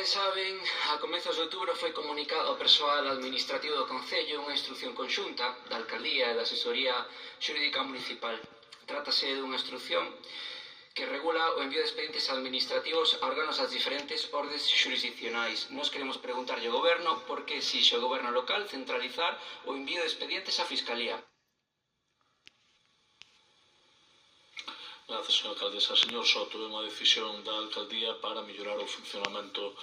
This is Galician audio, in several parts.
ben saben, a comezos de outubro foi comunicado ao persoal administrativo do Concello unha instrucción conxunta da Alcaldía e da Asesoría Xurídica Municipal. Trátase dunha instrucción que regula o envío de expedientes administrativos a órganos das diferentes ordes xurisdiccionais. Nos queremos preguntarlle ao Goberno por que exixe o Goberno local centralizar o envío de expedientes á Fiscalía. Grazas, señora alcaldesa. Señor Soto, é unha decisión da alcaldía para mellorar o funcionamento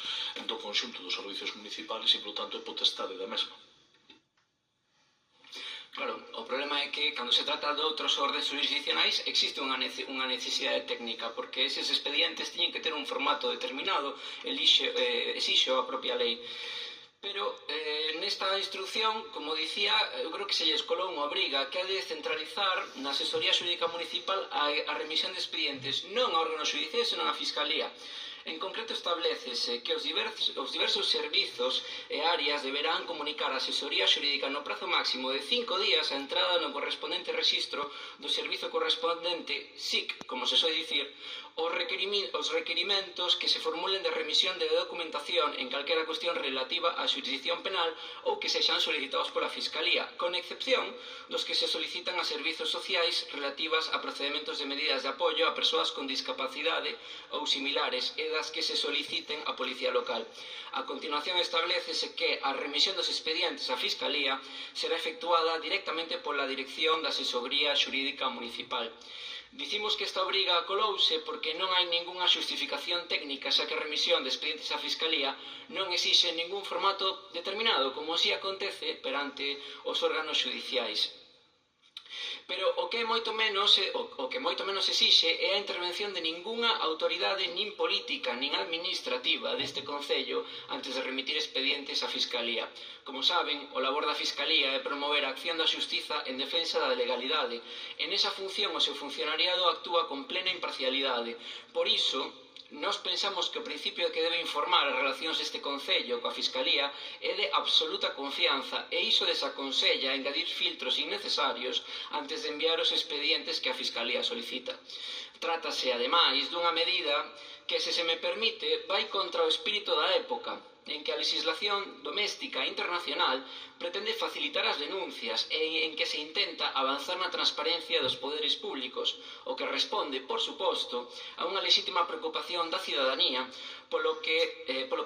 do conxunto dos servicios municipales e, polo tanto, é potestade da mesma. Claro, o problema é que, cando se trata de outros ordes jurisdiccionais, existe unha necesidade técnica, porque eses expedientes teñen que ter un formato determinado, exixe a propia lei. Pero nesta instrucción, como dicía, eu creo que se lles colou unha obriga que é de centralizar na Asesoría Xurídica Municipal a remisión de expedientes non a órganos xudiciais, senón a Fiscalía. En concreto establecese que os diversos servizos e áreas deberán comunicar a asesoría xurídica no prazo máximo de 5 días a entrada no correspondente rexistro do servizo correspondente SIC, como se soe dicir, os requerimentos que se formulen de remisión de documentación en calquera cuestión relativa á xurisdicción penal ou que sexan solicitados pola Fiscalía, con excepción dos que se solicitan a servizos sociais relativas a procedementos de medidas de apoio a persoas con discapacidade ou similares e das que se soliciten a Policía Local. A continuación establecese que a remisión dos expedientes á Fiscalía será efectuada directamente pola Dirección da Asesoría Xurídica Municipal. Dicimos que esta obriga colouse porque non hai ningunha xustificación técnica, xa que a remisión de expedientes á Fiscalía non exixe ningún formato determinado, como si acontece perante os órganos xudiciais. Pero o que moito menos exixe é a intervención de ningunha autoridade nin política nin administrativa deste Concello antes de remitir expedientes á Fiscalía. Como saben, o labor da Fiscalía é promover a acción da xustiza en defensa da legalidade. En esa función o seu funcionariado actúa con plena imparcialidade. Por iso, nós pensamos que o principio que debe informar as relacións deste Concello coa Fiscalía é de absoluta confianza e iso desaconsella engadir filtros innecesarios antes de enviar os expedientes que a Fiscalía solicita. Trátase, ademais, dunha medida que, se me permite, vai contra o espírito da época, en que a legislación doméstica e internacional pretende facilitar as denuncias e en que se intenta avanzar na transparencia dos poderes públicos, o que responde, por suposto, a unha lexítima preocupación da cidadanía polo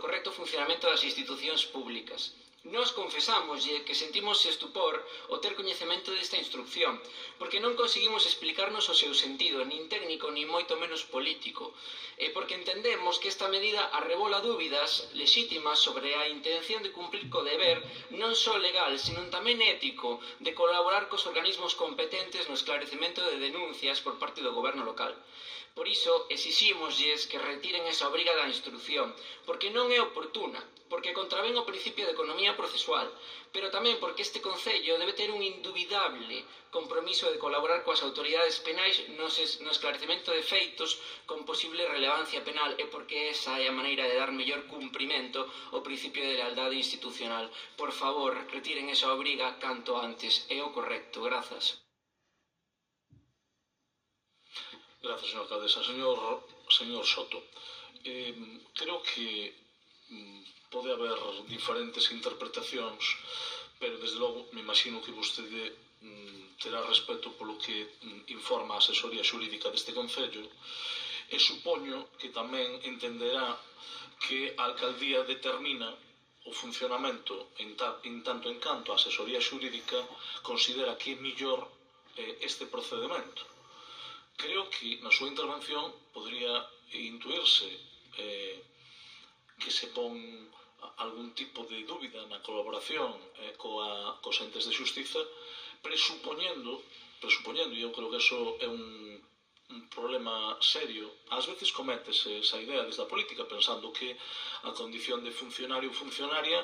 correcto funcionamento das institucións públicas. Nós confesámoslle que sentimos estupor ao ter coñecemento desta instrucción, porque non conseguimos explicarnos o seu sentido, nin técnico, nin moito menos político, e porque entendemos que esta medida arrebola dúbidas lexítimas sobre a intención de cumplir co deber non só legal, senón tamén ético, de colaborar cos organismos competentes no esclarecemento de denuncias por parte do goberno local. Por iso, exixímoslles que retiren esa obriga da instrucción, porque non é oportuna, porque contravén o principio de economía procesual, pero tamén porque este Concello debe ter un indubidable compromiso de colaborar coas autoridades penais no esclarecemento de feitos con posible relevancia penal e porque esa é a maneira de dar mellor cumprimento ao principio de lealdade institucional. Por favor, retiren esa obriga canto antes. É o correcto. Grazas. Grazas, señora alcaldesa. Señor Soto, creo que pode haber diferentes interpretacións, pero desde logo me imagino que vostede terá respeto polo que informa a asesoría xurídica deste Concello e supoño que tamén entenderá que a alcaldía determina o funcionamento en tanto en canto a asesoría xurídica considera que é mellor este procedimento. Creo que na súa intervención podría intuirse que se pon algún tipo de dúbida na colaboración cos entes de xustiza, presupoñendo, e eu creo que eso é un problema serio. Ás veces cométese esa idea desde a política, pensando que a condición de funcionario ou funcionaria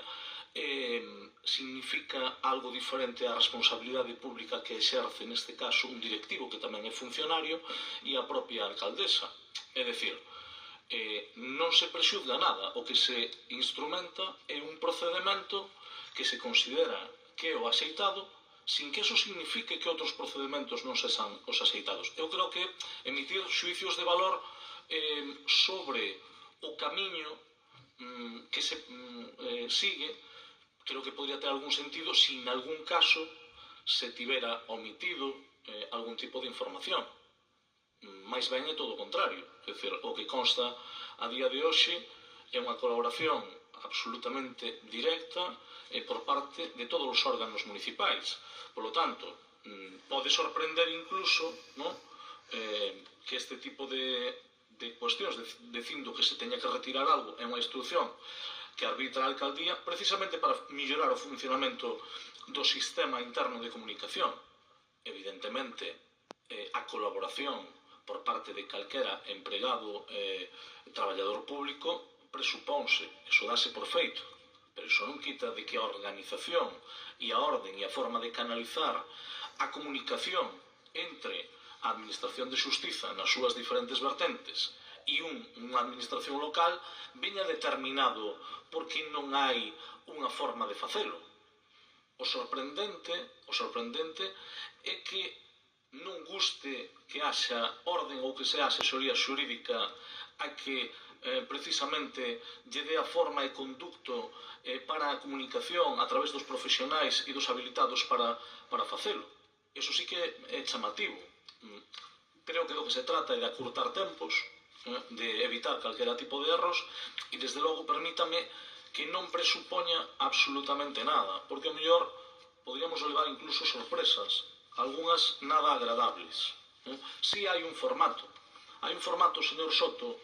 significa algo diferente á responsabilidade pública que exerce, neste caso, un directivo que tamén é funcionario e a propia alcaldesa. É dicir, non se prexuzga nada, o que se instrumenta é un procedimento que se considera que é o axeitado, sin que eso signifique que outros procedimentos non sexan os axeitados. Eu creo que emitir xuicios de valor sobre o camiño que se sigue, creo que podría ter algún sentido se en algún caso se tivera omitido algún tipo de información. Mais ben é todo o contrario, é dicir, o que consta a día de hoxe é unha colaboración absolutamente directa por parte de todos os órganos municipais. Por lo tanto, pode sorprender incluso, ¿no?, que este tipo de cuestións, dicindo que se teña que retirar algo é unha instrucción que arbitra a alcaldía precisamente para mellorar o funcionamento do sistema interno de comunicación. Evidentemente, a colaboración por parte de calquera empregado traballador público presupónse, eso dáse por feito, pero iso non quita de que a organización e a orden e a forma de canalizar a comunicación entre a administración de xustiza nas súas diferentes vertentes e unha administración local veña determinado porque non hai unha forma de facelo. O sorprendente é que non guste que haxa orden ou que sea asesoría xurídica a que precisamente lle dé a forma e conducto para a comunicación a través dos profesionais e dos habilitados para facelo. Eso sí que é chamativo. Creo que do que se trata é de acurtar tempos, de evitar calquera tipo de erros e desde logo permítame que non presupoña absolutamente nada, porque ao mellor podríamos levar incluso sorpresas, algunhas nada agradables. Si hai un formato, señor Soto,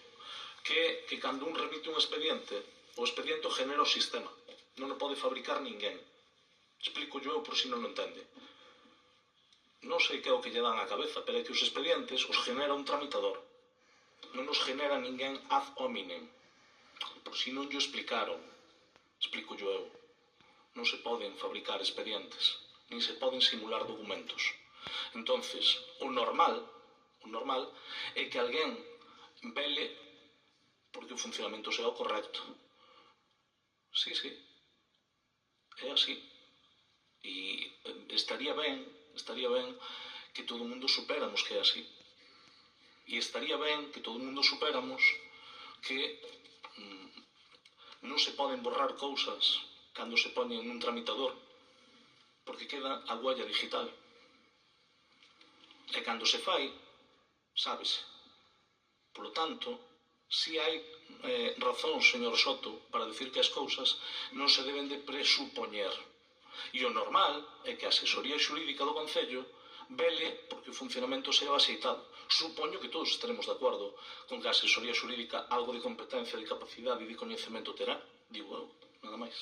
que cando un remite un expediente, o expediente o genera o sistema, non o pode fabricar ninguén. Explico yo por si non o entende. Non sei que é o que lle dan á cabeza, pero é que os expedientes os genera un tramitador, non os genera ninguén ad hominem. Por si non yo explicaron, explico yo eu. Non se poden fabricar expedientes, nin se poden simular documentos. Entonces, o normal é que alguén vele porque o funcionamento sea o correcto. Sí, é así. E estaría ben que todo o mundo superamos que é así. E estaría ben que todo o mundo superamos que non se poden borrar cousas cando se poñen nun tramitador, porque queda a huella digital. E cando se fai, sábese. Por lo tanto, si hai razón, señor Soto, para dicir que as cousas non se deben de presupoñer. E o normal é que a asesoría xurídica do Concello vele porque o funcionamento sea axeitado. Supoño que todos estaremos de acordo con que a asesoría xurídica algo de competencia, de capacidade e de coñecemento terá, digo eu, nada máis.